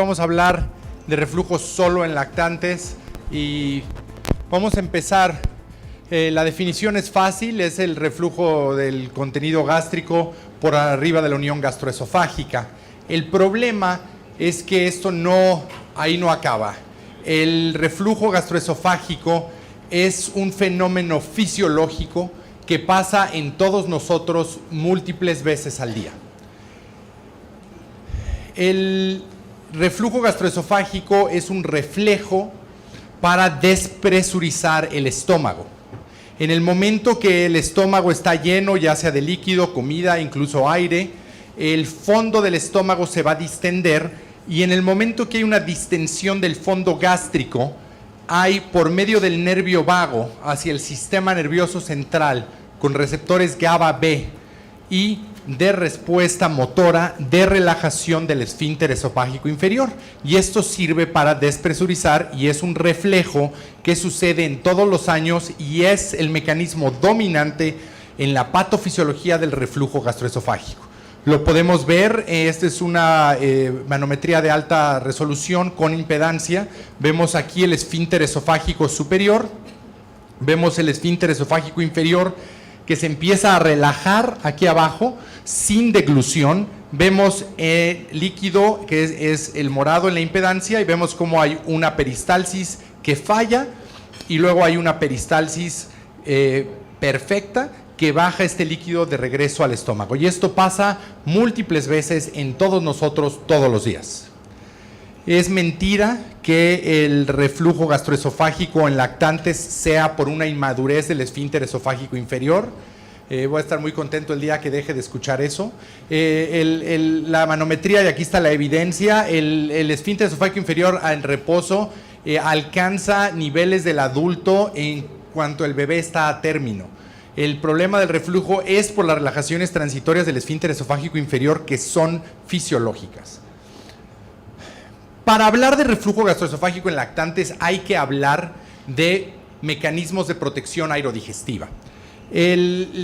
vamos a hablar de reflujo solo en lactantes y vamos a empezar. La definición es fácil, es el reflujo del contenido gástrico por arriba de la unión gastroesofágica. El problema es que esto ahí no acaba. El reflujo gastroesofágico es un fenómeno fisiológico que pasa en todos nosotros múltiples veces al día. El reflujo gastroesofágico es un reflejo para despresurizar el estómago. En el momento que el estómago está lleno, ya sea de líquido, comida, incluso aire, el fondo del estómago se va a distender y en el momento que hay una distensión del fondo gástrico, hay por medio del nervio vago hacia el sistema nervioso central con receptores GABA-B y de respuesta motora de relajación del esfínter esofágico inferior, y esto sirve para despresurizar y es un reflejo que sucede en todos los años y es el mecanismo dominante en la patofisiología del reflujo gastroesofágico. Lo podemos ver, esta es una manometría de alta resolución con impedancia. Vemos aquí el esfínter esofágico superior, vemos el esfínter esofágico inferior que se empieza a relajar aquí abajo sin deglución. Vemos el líquido que es el morado en la impedancia y vemos cómo hay una peristalsis que falla y luego hay una peristalsis perfecta que baja este líquido de regreso al estómago, y esto pasa múltiples veces en todos nosotros todos los días. Es mentira que el reflujo gastroesofágico en lactantes sea por una inmadurez del esfínter esofágico inferior. Voy a estar muy contento el día que deje de escuchar eso. La manometría, y aquí está la evidencia, el esfínter esofágico inferior en reposo alcanza niveles del adulto en cuanto el bebé está a término. El problema del reflujo es por las relajaciones transitorias del esfínter esofágico inferior que son fisiológicas. Para hablar de reflujo gastroesofágico en lactantes hay que hablar de mecanismos de protección aerodigestiva. El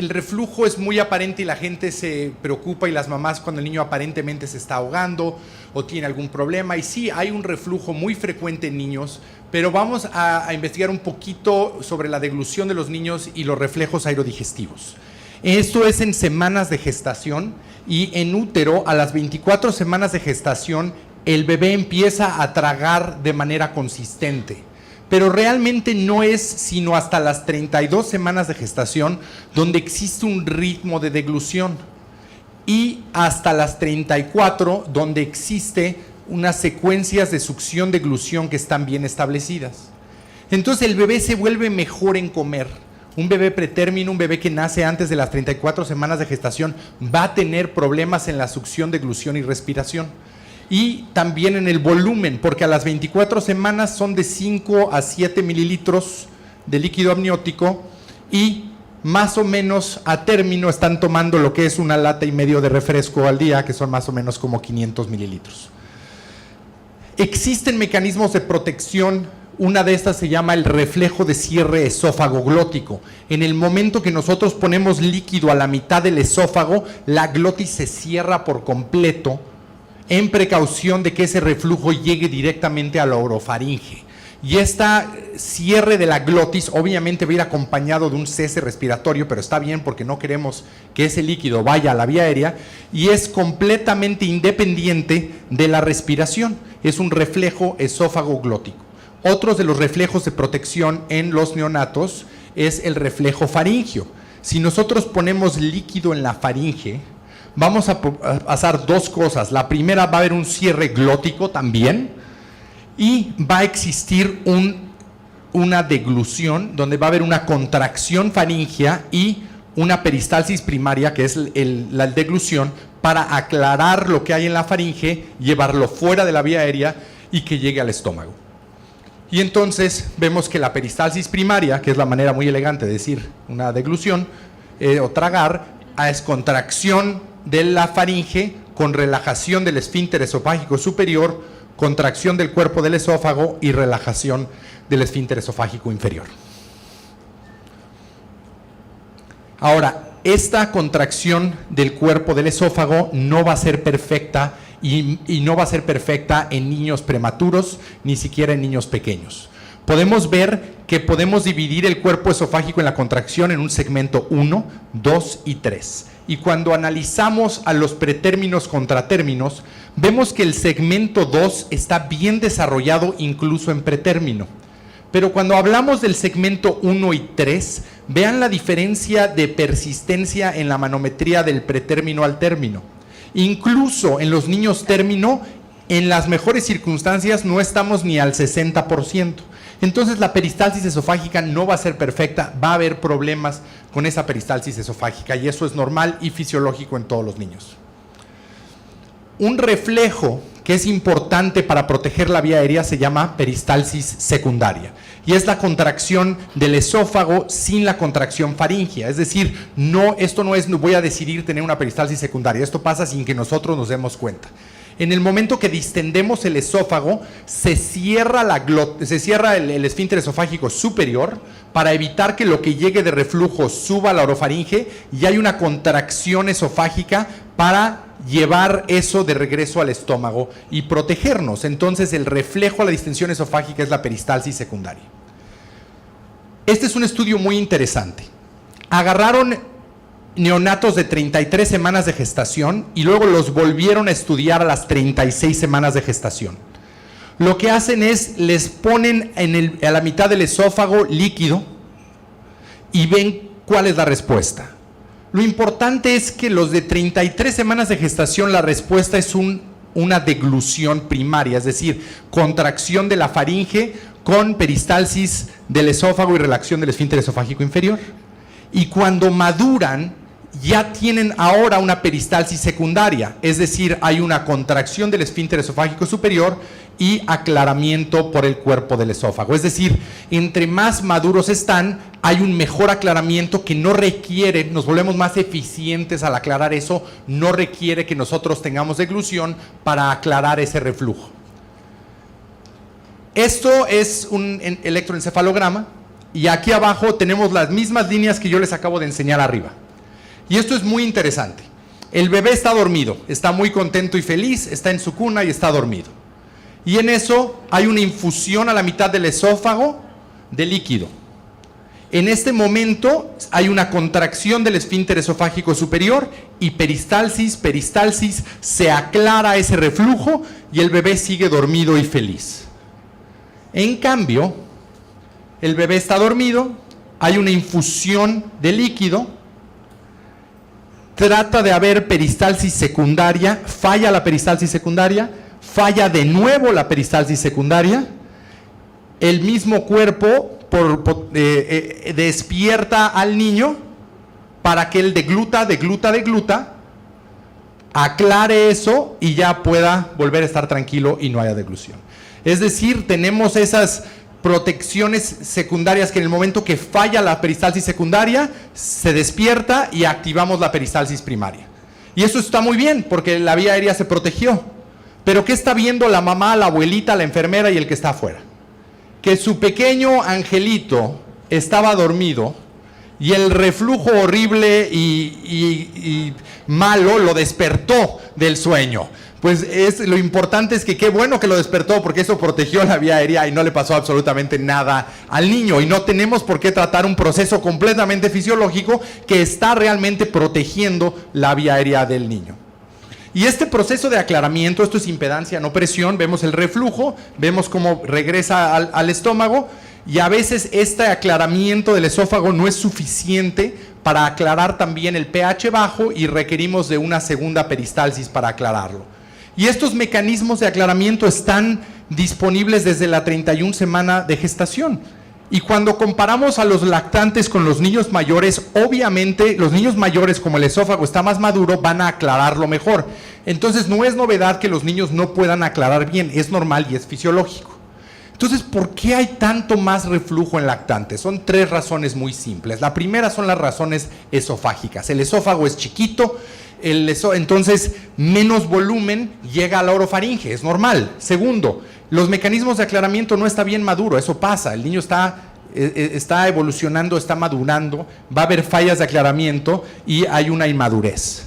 reflujo es muy aparente y la gente se preocupa, y las mamás cuando el niño aparentemente se está ahogando o tiene algún problema, y sí, hay un reflujo muy frecuente en niños, pero vamos a investigar un poquito sobre la deglución de los niños y los reflejos aerodigestivos. Esto es en semanas de gestación, y en útero a las 24 semanas de gestación el bebé empieza a tragar de manera consistente, pero realmente no es sino hasta las 32 semanas de gestación donde existe un ritmo de deglución, y hasta las 34 donde existe unas secuencias de succión-deglución que están bien establecidas. Entonces el bebé se vuelve mejor en comer. Un bebé pretérmino, un bebé que nace antes de las 34 semanas de gestación, va a tener problemas en la succión, deglución y respiración. Y también en el volumen, porque a las 24 semanas son de 5 a 7 mililitros de líquido amniótico y más o menos a término están tomando lo que es 1,5 latas de refresco al día, que son más o menos como 500 mililitros. Existen mecanismos de protección. Una de estas se llama el reflejo de cierre esófago-glótico. En el momento que nosotros ponemos líquido a la mitad del esófago, la glotis se cierra por completo en precaución de que ese reflujo llegue directamente a la orofaringe. Y este cierre de la glotis obviamente va a ir acompañado de un cese respiratorio, pero está bien porque no queremos que ese líquido vaya a la vía aérea, y es completamente independiente de la respiración. Es un reflejo esófago-glótico. Otros de los reflejos de protección en los neonatos es el reflejo faríngeo. Si nosotros ponemos líquido en la faringe, vamos a pasar dos cosas. La primera, va a haber un cierre glótico también, y va a existir una deglución donde va a haber una contracción faríngea y una peristalsis primaria, que es la deglución, para aclarar lo que hay en la faringe, llevarlo fuera de la vía aérea y que llegue al estómago. Y entonces vemos que la peristalsis primaria, que es la manera muy elegante de decir una deglución o tragar, es contracción de la faringe con relajación del esfínter esofágico superior, contracción del cuerpo del esófago y relajación del esfínter esofágico inferior. Ahora, esta contracción del cuerpo del esófago no va a ser perfecta y no va a ser perfecta en niños prematuros, ni siquiera en niños pequeños. Podemos ver que podemos dividir el cuerpo esofágico en la contracción en un segmento 1, 2 y 3. Y cuando analizamos a los pretérminos contratérminos, vemos que el segmento 2 está bien desarrollado incluso en pretérmino. Pero cuando hablamos del segmento 1 y 3, vean la diferencia de persistencia en la manometría del pretérmino al término. Incluso en los niños término, en las mejores circunstancias no estamos ni al 60%. Entonces la peristalsis esofágica no va a ser perfecta, va a haber problemas con esa peristalsis esofágica y eso es normal y fisiológico en todos los niños. Un reflejo que es importante para proteger la vía aérea se llama peristalsis secundaria y es la contracción del esófago sin la contracción faríngea, es decir, esto no voy a decidir tener una peristalsis secundaria, esto pasa sin que nosotros nos demos cuenta. En el momento que distendemos el esófago, se cierra el esfínter esofágico superior para evitar que lo que llegue de reflujo suba a la orofaringe y hay una contracción esofágica para llevar eso de regreso al estómago y protegernos. Entonces, el reflejo a la distensión esofágica es la peristalsis secundaria. Este es un estudio muy interesante. Agarraron neonatos de 33 semanas de gestación y luego los volvieron a estudiar a las 36 semanas de gestación. Lo que hacen es, les ponen a la mitad del esófago líquido y ven cuál es la respuesta. Lo importante es que los de 33 semanas de gestación, la respuesta es una deglución primaria, es decir, contracción de la faringe con peristalsis del esófago y relación del esfínter esofágico inferior. Y cuando maduran, ya tienen ahora una peristalsis secundaria, es decir, hay una contracción del esfínter esofágico superior y aclaramiento por el cuerpo del esófago. Es decir, entre más maduros están, hay un mejor aclaramiento que no requiere, nos volvemos más eficientes al aclarar eso, no requiere que nosotros tengamos deglución para aclarar ese reflujo. Esto es un electroencefalograma y aquí abajo tenemos las mismas líneas que yo les acabo de enseñar arriba. Y esto es muy interesante. El bebé está dormido, está muy contento y feliz, está en su cuna y está dormido. Y en eso hay una infusión a la mitad del esófago de líquido. En este momento hay una contracción del esfínter esofágico superior y peristalsis, se aclara ese reflujo y el bebé sigue dormido y feliz. En cambio, el bebé está dormido, hay una infusión de líquido, trata de haber peristalsis secundaria, falla la peristalsis secundaria, falla de nuevo la peristalsis secundaria, el mismo cuerpo despierta al niño para que él degluta, aclare eso y ya pueda volver a estar tranquilo y no haya deglución. Es decir, tenemos esas protecciones secundarias que en el momento que falla la peristalsis secundaria se despierta y activamos la peristalsis primaria. Y eso está muy bien porque la vía aérea se protegió. Pero ¿qué está viendo la mamá, la abuelita, la enfermera y el que está afuera? Que su pequeño angelito estaba dormido y el reflujo horrible y malo lo despertó del sueño. Pues lo importante es que qué bueno que lo despertó porque eso protegió la vía aérea y no le pasó absolutamente nada al niño. Y no tenemos por qué tratar un proceso completamente fisiológico que está realmente protegiendo la vía aérea del niño. Y este proceso de aclaramiento, esto es impedancia, no presión, vemos el reflujo, vemos cómo regresa al estómago y a veces este aclaramiento del esófago no es suficiente para aclarar también el pH bajo y requerimos de una segunda peristalsis para aclararlo. Y estos mecanismos de aclaramiento están disponibles desde la 31 semana de gestación. Y cuando comparamos a los lactantes con los niños mayores, obviamente los niños mayores, como el esófago está más maduro, van a aclararlo mejor. Entonces no es novedad que los niños no puedan aclarar bien, es normal y es fisiológico. Entonces, ¿por qué hay tanto más reflujo en lactantes? Son tres razones muy simples. La primera son las razones esofágicas. El esófago es chiquito, entonces menos volumen llega a la orofaringe, es normal. Segundo, los mecanismos de aclaramiento no está bien maduro, eso pasa, el niño está evolucionando, está madurando, va a haber fallas de aclaramiento y hay una inmadurez.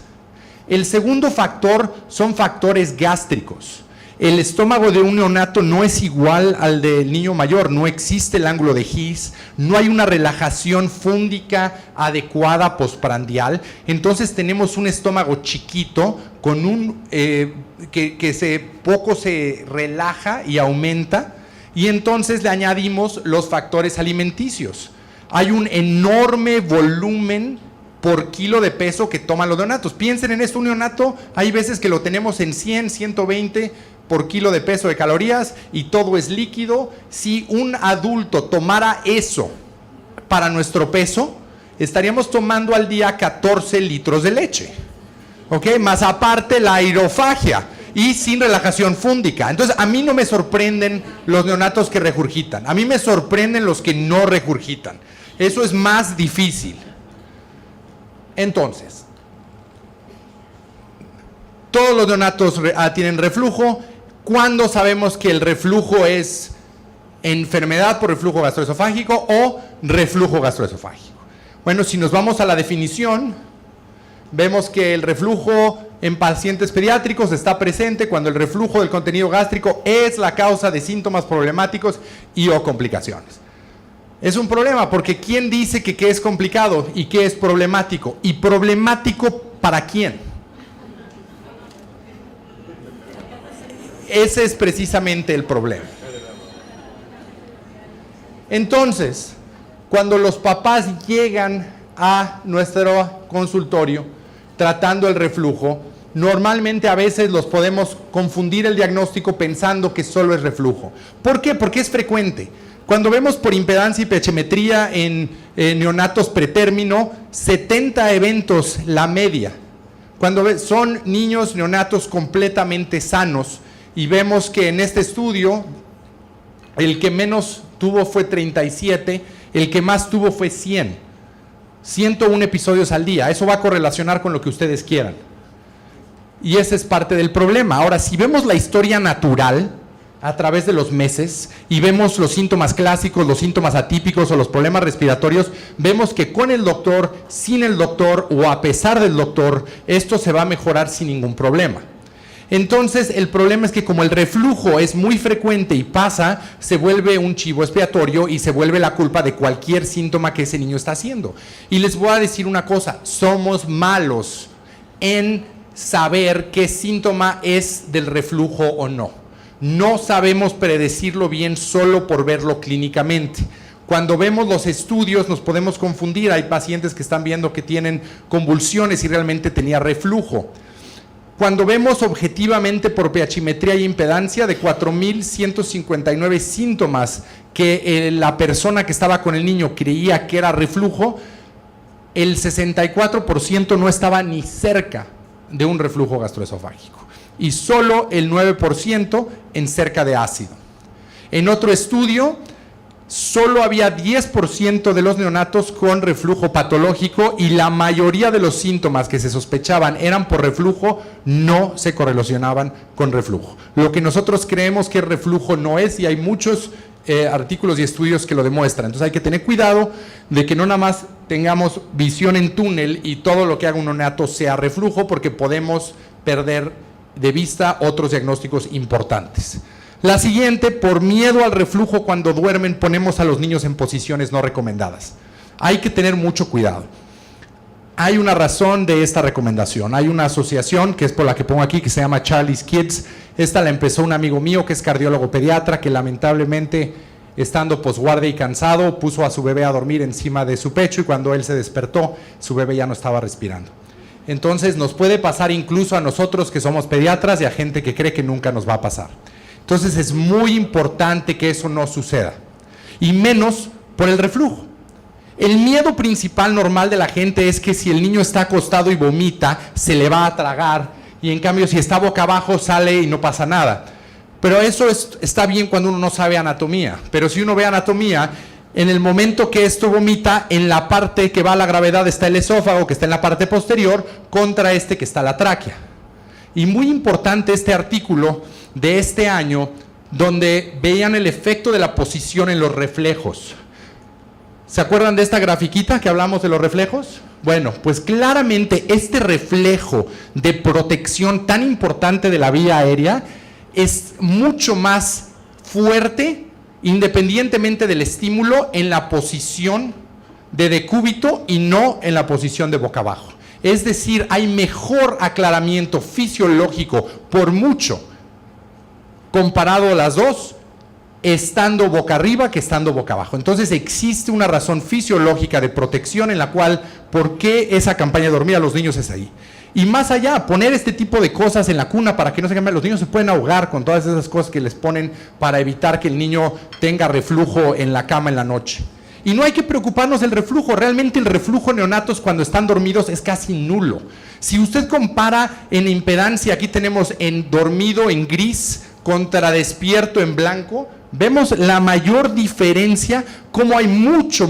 El segundo factor son factores gástricos. El estómago de un neonato no es igual al del niño mayor, no existe el ángulo de His, no hay una relajación fúndica adecuada postprandial, entonces tenemos un estómago chiquito con un poco se relaja y aumenta, y entonces le añadimos los factores alimenticios. Hay un enorme volumen por kilo de peso que toman los neonatos. Piensen en esto, un neonato hay veces que lo tenemos en 100, 120 por kilo de peso de calorías y todo es líquido. Si un adulto tomara eso para nuestro peso, estaríamos tomando al día 14 litros de leche, ¿ok? Más aparte la aerofagia y sin relajación fúndica. Entonces a mí no me sorprenden los neonatos que regurgitan, a mí me sorprenden los que no regurgitan. Eso es más difícil. Entonces, todos los neonatos tienen reflujo. ¿Cuándo sabemos que el reflujo es enfermedad por reflujo gastroesofágico o reflujo gastroesofágico? Bueno, si nos vamos a la definición, vemos que el reflujo en pacientes pediátricos está presente cuando el reflujo del contenido gástrico es la causa de síntomas problemáticos y o complicaciones. Es un problema porque ¿quién dice que qué es complicado y qué es problemático? ¿Y problemático para quién? Ese es precisamente el problema. Entonces, cuando los papás llegan a nuestro consultorio tratando el reflujo, normalmente a veces los podemos confundir el diagnóstico pensando que solo es reflujo. ¿Por qué? Porque es frecuente. Cuando vemos por impedancia y pH-metría en neonatos pretérmino, 70 eventos la media. Cuando son niños neonatos completamente sanos, y vemos que en este estudio el que menos tuvo fue 37, el que más tuvo fue 100. 101 episodios al día. Eso va a correlacionar con lo que ustedes quieran. Y ese es parte del problema. Ahora, si vemos la historia natural a través de los meses y vemos los síntomas clásicos, los síntomas atípicos o los problemas respiratorios, vemos que con el doctor, sin el doctor o a pesar del doctor, esto se va a mejorar sin ningún problema. Entonces, el problema es que como el reflujo es muy frecuente y pasa, se vuelve un chivo expiatorio y se vuelve la culpa de cualquier síntoma que ese niño está haciendo. Y les voy a decir una cosa, somos malos en saber qué síntoma es del reflujo o no. No sabemos predecirlo bien solo por verlo clínicamente. Cuando vemos los estudios nos podemos confundir, hay pacientes que están viendo que tienen convulsiones y realmente tenía reflujo. Cuando vemos objetivamente por pH-metría y impedancia de 4.159 síntomas que la persona que estaba con el niño creía que era reflujo, el 64% no estaba ni cerca de un reflujo gastroesofágico y solo el 9% en cerca de ácido. En otro estudio, solo había 10% de los neonatos con reflujo patológico y la mayoría de los síntomas que se sospechaban eran por reflujo, no se correlacionaban con reflujo. Lo que nosotros creemos que reflujo no es, y hay muchos artículos y estudios que lo demuestran. Entonces hay que tener cuidado de que no nada más tengamos visión en túnel y todo lo que haga un neonato sea reflujo, porque podemos perder de vista otros diagnósticos importantes. La siguiente, por miedo al reflujo cuando duermen, ponemos a los niños en posiciones no recomendadas. Hay que tener mucho cuidado. Hay una razón de esta recomendación. Hay una asociación, que es por la que pongo aquí, que se llama Charlie's Kids. Esta la empezó un amigo mío que es cardiólogo pediatra, que lamentablemente, estando posguardia y cansado, puso a su bebé a dormir encima de su pecho y cuando él se despertó, su bebé ya no estaba respirando. Entonces nos puede pasar incluso a nosotros que somos pediatras y a gente que cree que nunca nos va a pasar. Entonces es muy importante que eso no suceda, y menos por el reflujo. El miedo principal normal de la gente es que si el niño está acostado y vomita, se le va a tragar, y en cambio si está boca abajo sale y no pasa nada. Pero eso está bien cuando uno no sabe anatomía, pero si uno ve anatomía, en el momento que esto vomita, en la parte que va a la gravedad está el esófago, que está en la parte posterior, contra este que está la tráquea. Y muy importante este artículo de este año, donde veían el efecto de la posición en los reflejos. ¿Se acuerdan de esta grafiquita que hablamos de los reflejos? Bueno, pues claramente este reflejo de protección tan importante de la vía aérea es mucho más fuerte independientemente del estímulo en la posición de decúbito y no en la posición de boca abajo. Es decir, hay mejor aclaramiento fisiológico por mucho comparado a las dos, estando boca arriba que estando boca abajo. Entonces existe una razón fisiológica de protección en la cual, ¿por qué esa campaña de dormir a los niños es ahí? Y más allá, poner este tipo de cosas en la cuna para que no se cambien, los niños se pueden ahogar con todas esas cosas que les ponen para evitar que el niño tenga reflujo en la cama en la noche. Y no hay que preocuparnos del reflujo, realmente el reflujo en neonatos cuando están dormidos es casi nulo. Si usted compara en impedancia, aquí tenemos en dormido en gris contra despierto en blanco, vemos la mayor diferencia, como hay mucho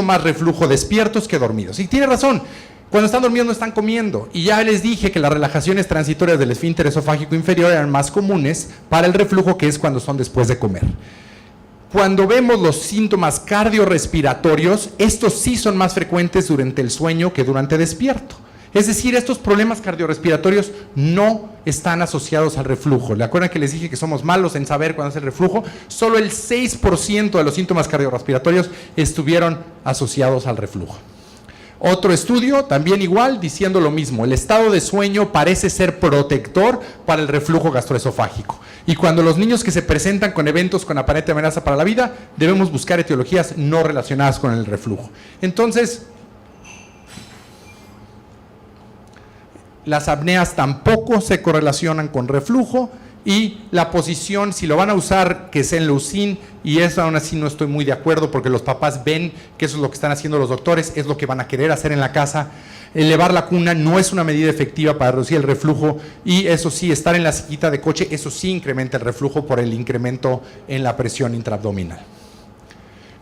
más reflujo despiertos que dormidos. Y tiene razón, cuando están dormidos no están comiendo. Y ya les dije que las relajaciones transitorias del esfínter esofágico inferior eran más comunes para el reflujo, que es cuando son después de comer. Cuando vemos los síntomas cardiorrespiratorios, estos sí son más frecuentes durante el sueño que durante despierto. Es decir, estos problemas cardiorrespiratorios no están asociados al reflujo. ¿Le acuerdan que les dije que somos malos en saber cuándo es el reflujo? Solo el 6% de los síntomas cardiorrespiratorios estuvieron asociados al reflujo. Otro estudio, también igual, diciendo lo mismo. El estado de sueño parece ser protector para el reflujo gastroesofágico. Y cuando los niños que se presentan con eventos con aparente amenaza para la vida, debemos buscar etiologías no relacionadas con el reflujo. Entonces, las apneas tampoco se correlacionan con reflujo, y la posición, si lo van a usar, que sea en leucin, y eso aún así no estoy muy de acuerdo porque los papás ven que eso es lo que están haciendo los doctores, es lo que van a querer hacer en la casa. Elevar la cuna no es una medida efectiva para reducir el reflujo, y eso sí, estar en la sillita de coche, eso sí incrementa el reflujo por el incremento en la presión intraabdominal.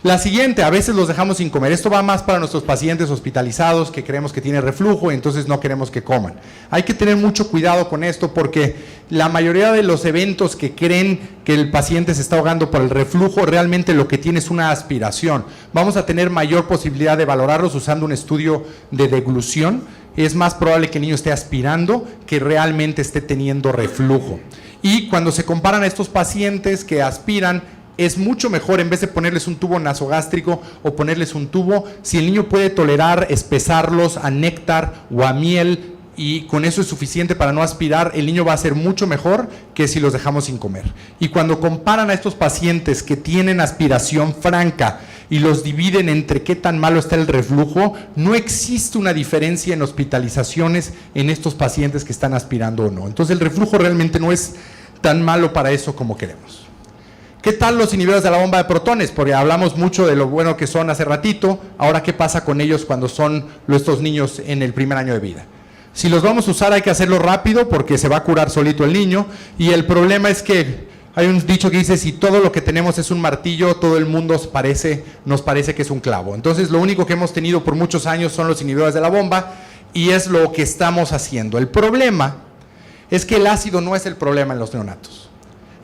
La siguiente, a veces los dejamos sin comer. Esto va más para nuestros pacientes hospitalizados que creemos que tiene reflujo y entonces no queremos que coman. Hay que tener mucho cuidado con esto porque la mayoría de los eventos que creen que el paciente se está ahogando por el reflujo, realmente lo que tiene es una aspiración. Vamos a tener mayor posibilidad de valorarlos usando un estudio de deglución. Es más probable que el niño esté aspirando que realmente esté teniendo reflujo. Y cuando se comparan a estos pacientes que aspiran, es mucho mejor, en vez de ponerles un tubo nasogástrico o ponerles un tubo, si el niño puede tolerar espesarlos a néctar o a miel y con eso es suficiente para no aspirar, el niño va a ser mucho mejor que si los dejamos sin comer. Y cuando comparan a estos pacientes que tienen aspiración franca y los dividen entre qué tan malo está el reflujo, no existe una diferencia en hospitalizaciones en estos pacientes que están aspirando o no. Entonces el reflujo realmente no es tan malo para eso como queremos. ¿Qué tal los inhibidores de la bomba de protones? Porque hablamos mucho de lo bueno que son hace ratito. Ahora, ¿qué pasa con ellos cuando son estos niños en el primer año de vida? Si los vamos a usar hay que hacerlo rápido porque se va a curar solito el niño. Y el problema es que hay un dicho que dice, si todo lo que tenemos es un martillo, todo el mundo nos parece que es un clavo. Entonces, lo único que hemos tenido por muchos años son los inhibidores de la bomba y es lo que estamos haciendo. El problema es que el ácido no es el problema en los neonatos.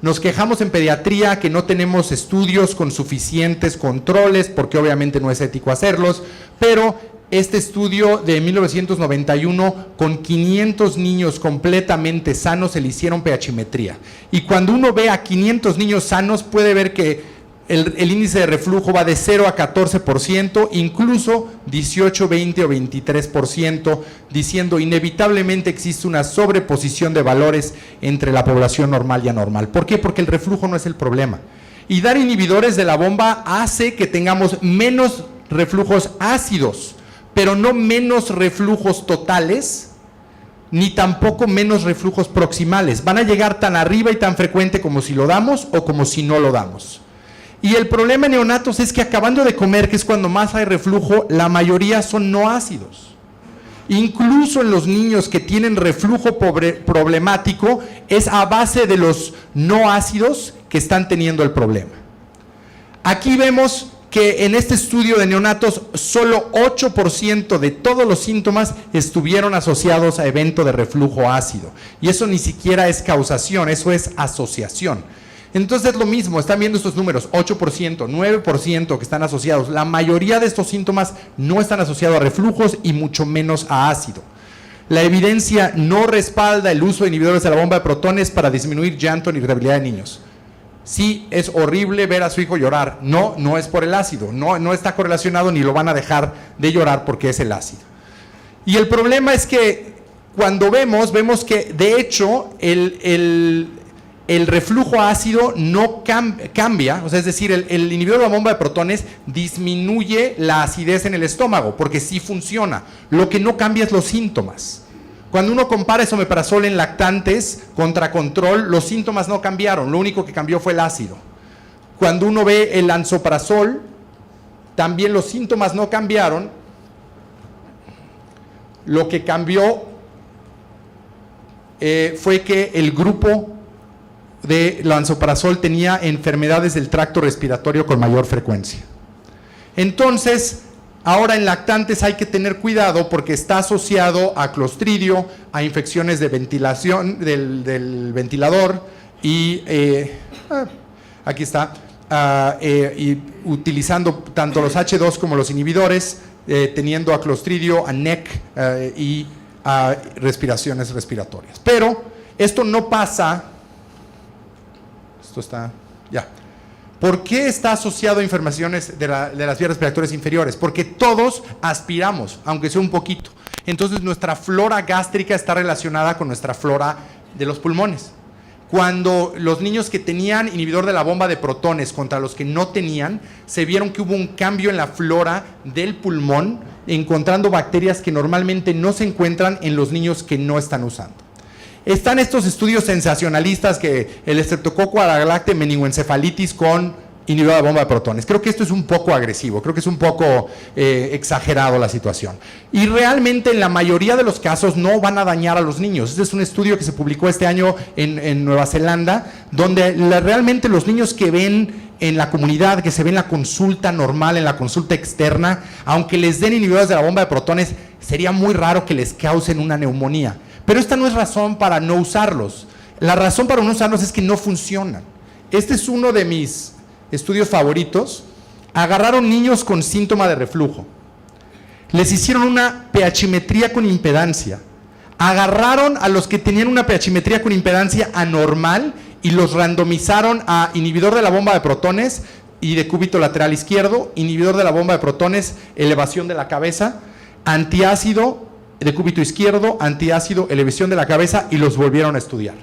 Nos quejamos en pediatría que no tenemos estudios con suficientes controles, porque obviamente no es ético hacerlos, pero este estudio de 1991 con 500 niños completamente sanos se le hicieron pHimetría. Y cuando uno ve a 500 niños sanos puede ver que el índice de reflujo va de 0 a 14%, incluso 18, 20 o 23%, diciendo inevitablemente existe una sobreposición de valores entre la población normal y anormal. ¿Por qué? Porque el reflujo no es el problema. Y dar inhibidores de la bomba hace que tengamos menos reflujos ácidos, pero no menos reflujos totales, ni tampoco menos reflujos proximales. Van a llegar tan arriba y tan frecuente como si lo damos o como si no lo damos. Y el problema en neonatos es que acabando de comer, que es cuando más hay reflujo, la mayoría son no ácidos. Incluso en los niños que tienen reflujo problemático, es a base de los no ácidos que están teniendo el problema. Aquí vemos que en este estudio de neonatos, solo 8% de todos los síntomas estuvieron asociados a evento de reflujo ácido. Y eso ni siquiera es causación, eso es asociación. Entonces es lo mismo, están viendo estos números, 8%, 9% que están asociados. La mayoría de estos síntomas no están asociados a reflujos y mucho menos a ácido. La evidencia no respalda el uso de inhibidores de la bomba de protones para disminuir llanto ni irritabilidad de niños. Sí, es horrible ver a su hijo llorar. No, no es por el ácido, no está correlacionado ni lo van a dejar de llorar porque es el ácido. Y el problema es que cuando vemos que de hecho el reflujo ácido no cambia, o sea, es decir, el inhibidor de la bomba de protones disminuye la acidez en el estómago, porque sí funciona. Lo que no cambia es los síntomas. Cuando uno compara esomeprazol en lactantes contra control, los síntomas no cambiaron, lo único que cambió fue el ácido. Cuando uno ve el lansoprazol, también los síntomas no cambiaron, lo que cambió fue que el grupo de lansoprazol tenía enfermedades del tracto respiratorio con mayor frecuencia. Entonces, ahora en lactantes hay que tener cuidado porque está asociado a clostridio, a infecciones de ventilación del ventilador y aquí está, y utilizando tanto los H2 como los inhibidores, teniendo a clostridio, a NEC y a respiraciones respiratorias. Pero esto no pasa. Esto está, ya. ¿Por qué está asociado a inflamaciones de las vías respiratorias inferiores? Porque todos aspiramos, aunque sea un poquito. Entonces nuestra flora gástrica está relacionada con nuestra flora de los pulmones. Cuando los niños que tenían inhibidor de la bomba de protones contra los que no tenían, se vieron que hubo un cambio en la flora del pulmón, encontrando bacterias que normalmente no se encuentran en los niños que no están usando. Están estos estudios sensacionalistas que el Streptococcus agalacte meningoencefalitis con inhibidor de la bomba de protones. Creo que esto es un poco agresivo, creo que es un poco exagerado la situación. Y realmente en la mayoría de los casos no van a dañar a los niños. Este es un estudio que se publicó este año en Nueva Zelanda, donde realmente los niños que ven en la comunidad, que se ven en la consulta normal, en la consulta externa, aunque les den inhibidores de la bomba de protones, sería muy raro que les causen una neumonía. Pero esta no es razón para no usarlos. La razón para no usarlos es que no funcionan. Este es uno de mis estudios favoritos. Agarraron niños con síntoma de reflujo. Les hicieron una pHimetría con impedancia. Agarraron a los que tenían una pHimetría con impedancia anormal y los randomizaron a inhibidor de la bomba de protones y decúbito lateral izquierdo, inhibidor de la bomba de protones, elevación de la cabeza, antiácido, decúbito izquierdo, antiácido, elevación de la cabeza, y los volvieron a estudiar.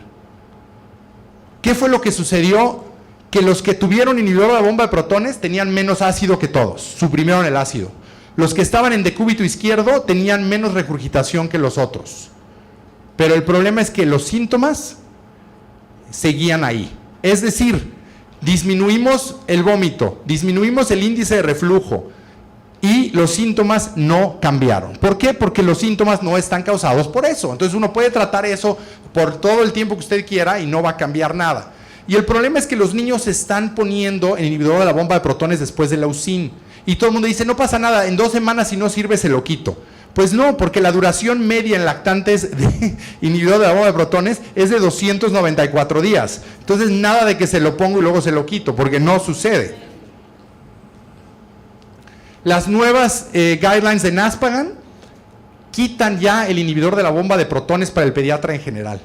¿Qué fue lo que sucedió? Que los que tuvieron inhibidor de la bomba de protones tenían menos ácido que todos, suprimieron el ácido. Los que estaban en decúbito izquierdo tenían menos regurgitación que los otros. Pero el problema es que los síntomas seguían ahí. Es decir, disminuimos el vómito, disminuimos el índice de reflujo, y los síntomas no cambiaron. ¿Por qué? Porque los síntomas no están causados por eso. Entonces uno puede tratar eso por todo el tiempo que usted quiera y no va a cambiar nada. Y el problema es que los niños se están poniendo el inhibidor de la bomba de protones después del Leucin. Y todo el mundo dice, no pasa nada, en 2 semanas si no sirve se lo quito. Pues no, porque la duración media en lactantes de inhibidor de la bomba de protones es de 294 días. Entonces nada de que se lo pongo y luego se lo quito, porque no sucede. Las nuevas guidelines de NASPGHAN quitan ya el inhibidor de la bomba de protones para el pediatra en general,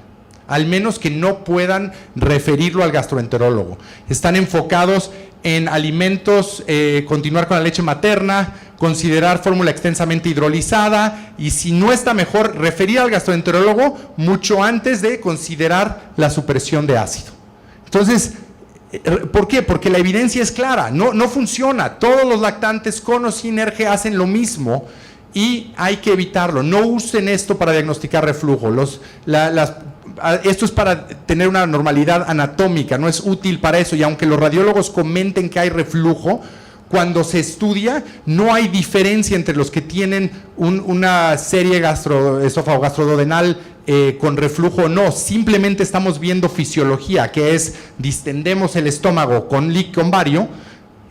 al menos que no puedan referirlo al gastroenterólogo. Están enfocados en alimentos, continuar con la leche materna, considerar fórmula extensamente hidrolizada, y si no está mejor, referir al gastroenterólogo mucho antes de considerar la supresión de ácido. Entonces, ¿por qué? Porque la evidencia es clara, no funciona. Todos los lactantes con o sin ERG hacen lo mismo y hay que evitarlo. No usen esto para diagnosticar reflujo. Esto es para tener una normalidad anatómica, no es útil para eso. Y aunque los radiólogos comenten que hay reflujo, cuando se estudia no hay diferencia entre los que tienen una serie esófago-gastroduodenal con reflujo o no. Simplemente estamos viendo fisiología, que es distendemos el estómago con bario,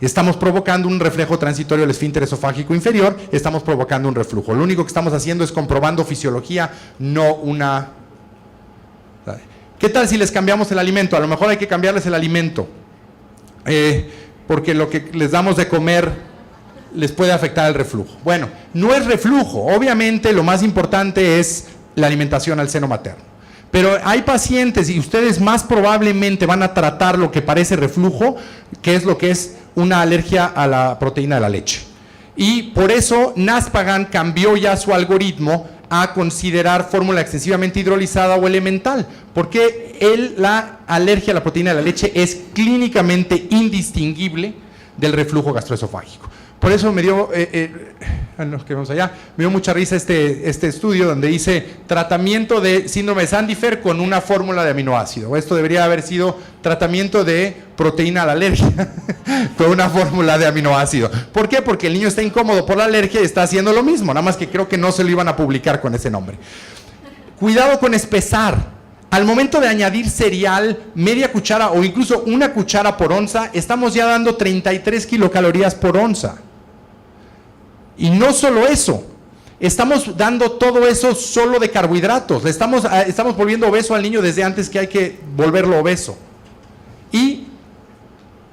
estamos provocando un reflejo transitorio del esfínter esofágico inferior, estamos provocando un reflujo. Lo único que estamos haciendo es comprobando fisiología, no una... ¿Qué tal si les cambiamos el alimento? A lo mejor hay que cambiarles el alimento, porque lo que les damos de comer les puede afectar el reflujo. Bueno, no es reflujo. Obviamente lo más importante es la alimentación al seno materno. Pero hay pacientes, y ustedes más probablemente van a tratar lo que parece reflujo, que es lo que es una alergia a la proteína de la leche. Y por eso Naspagan cambió ya su algoritmo a considerar fórmula excesivamente hidrolizada o elemental, porque la alergia a la proteína de la leche es clínicamente indistinguible del reflujo gastroesofágico. Por eso me dio, me dio mucha risa este estudio donde dice tratamiento de síndrome de Sandifer con una fórmula de aminoácido. Esto debería haber sido tratamiento de proteína a la alergia con una fórmula de aminoácido. ¿Por qué? Porque el niño está incómodo por la alergia y está haciendo lo mismo, nada más que creo que no se lo iban a publicar con ese nombre. Cuidado con espesar. Al momento de añadir cereal, media cuchara o incluso una cuchara por onza, estamos ya dando 33 kilocalorías por onza. Y no solo eso, estamos dando todo eso solo de carbohidratos. Estamos volviendo obeso al niño desde antes que hay que volverlo obeso. Y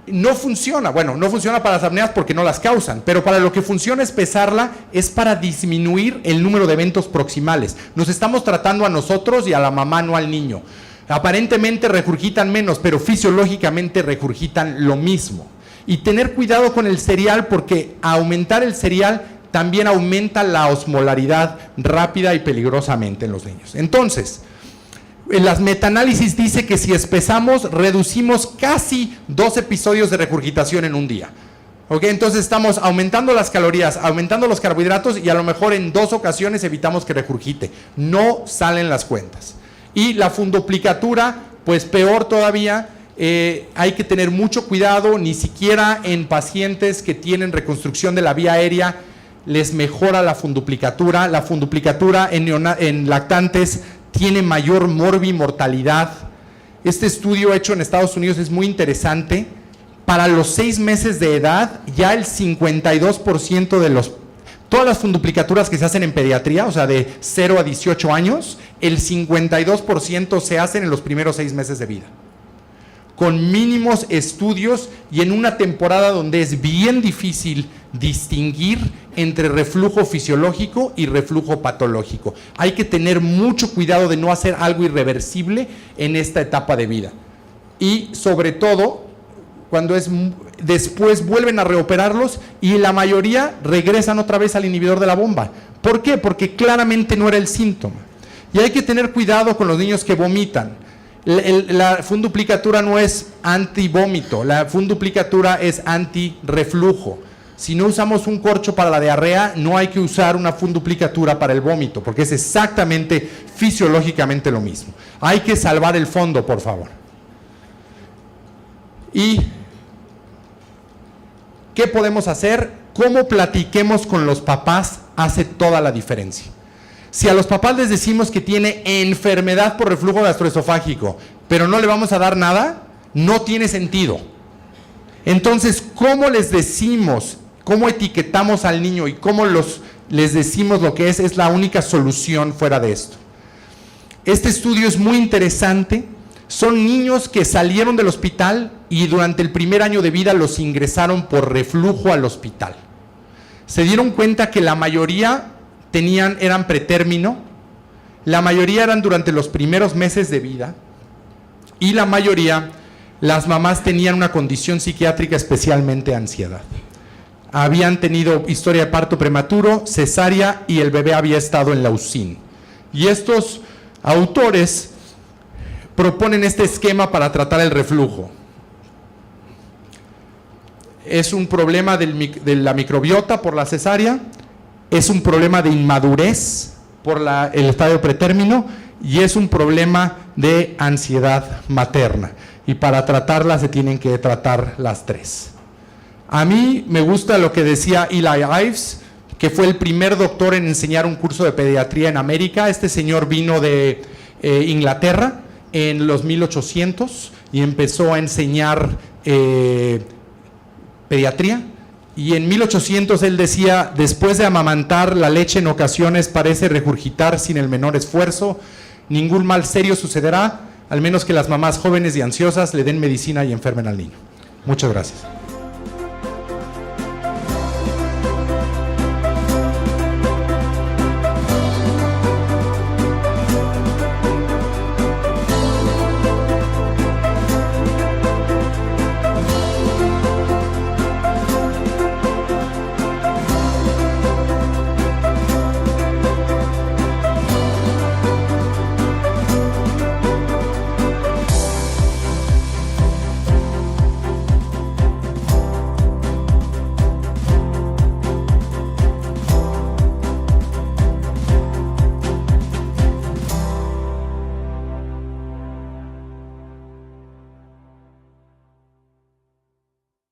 no funciona. Bueno, no funciona para las apneas porque no las causan, pero para lo que funciona es pesarla, es para disminuir el número de eventos proximales. Nos estamos tratando a nosotros y a la mamá, no al niño. Aparentemente regurgitan menos, pero fisiológicamente regurgitan lo mismo. Y tener cuidado con el cereal, porque aumentar el cereal también aumenta la osmolaridad rápida y peligrosamente en los niños. Entonces, en las metaanálisis dice que si espesamos, reducimos casi 2 episodios de regurgitación en un día. ¿Ok? Entonces estamos aumentando las calorías, aumentando los carbohidratos y a lo mejor en 2 ocasiones evitamos que regurgite. No salen las cuentas. Y la fundoplicatura, pues peor todavía, hay que tener mucho cuidado, ni siquiera en pacientes que tienen reconstrucción de la vía aérea les mejora la funduplicatura. La funduplicatura en lactantes tiene mayor mortalidad. Este estudio hecho en Estados Unidos es muy interesante. Para los 6 meses de edad, ya el 52% de todas las funduplicaturas que se hacen en pediatría, o sea, de 0 a 18 años, el 52% se hacen en los primeros 6 meses de vida. Con mínimos estudios y en una temporada donde es bien difícil distinguir entre reflujo fisiológico y reflujo patológico. Hay que tener mucho cuidado de no hacer algo irreversible en esta etapa de vida. Y sobre todo, cuando después vuelven a reoperarlos y la mayoría regresan otra vez al inhibidor de la bomba. ¿Por qué? Porque claramente no era el síntoma. Y hay que tener cuidado con los niños que vomitan. La funduplicatura no es antivómito, la funduplicatura es antirreflujo. Si no usamos un corcho para la diarrea, no hay que usar una funduplicatura para el vómito, porque es exactamente fisiológicamente lo mismo. Hay que salvar el fondo, por favor. ¿Y qué podemos hacer? Cómo platiquemos con los papás hace toda la diferencia. Si a los papás les decimos que tiene enfermedad por reflujo gastroesofágico, pero no le vamos a dar nada, no tiene sentido. Entonces, ¿cómo les decimos, cómo etiquetamos al niño y cómo les decimos lo que es la única solución fuera de esto? Este estudio es muy interesante. Son niños que salieron del hospital y durante el primer año de vida los ingresaron por reflujo al hospital. Se dieron cuenta que la mayoría eran pretérmino, la mayoría eran durante los primeros meses de vida y la mayoría, las mamás tenían una condición psiquiátrica, especialmente ansiedad. Habían tenido historia de parto prematuro, cesárea y el bebé había estado en la UCIN. Y estos autores proponen este esquema para tratar el reflujo. Es un problema de la microbiota por la cesárea, es un problema de inmadurez por el estadio pretérmino y es un problema de ansiedad materna. Y para tratarla se tienen que tratar las 3. A mí me gusta lo que decía Eli Ives, que fue el primer doctor en enseñar un curso de pediatría en América. Este señor vino de Inglaterra en los 1800 y empezó a enseñar pediatría. Y en 1800 él decía, después de amamantar, la leche en ocasiones parece regurgitar sin el menor esfuerzo, ningún mal serio sucederá, al menos que las mamás jóvenes y ansiosas le den medicina y enfermen al niño. Muchas gracias.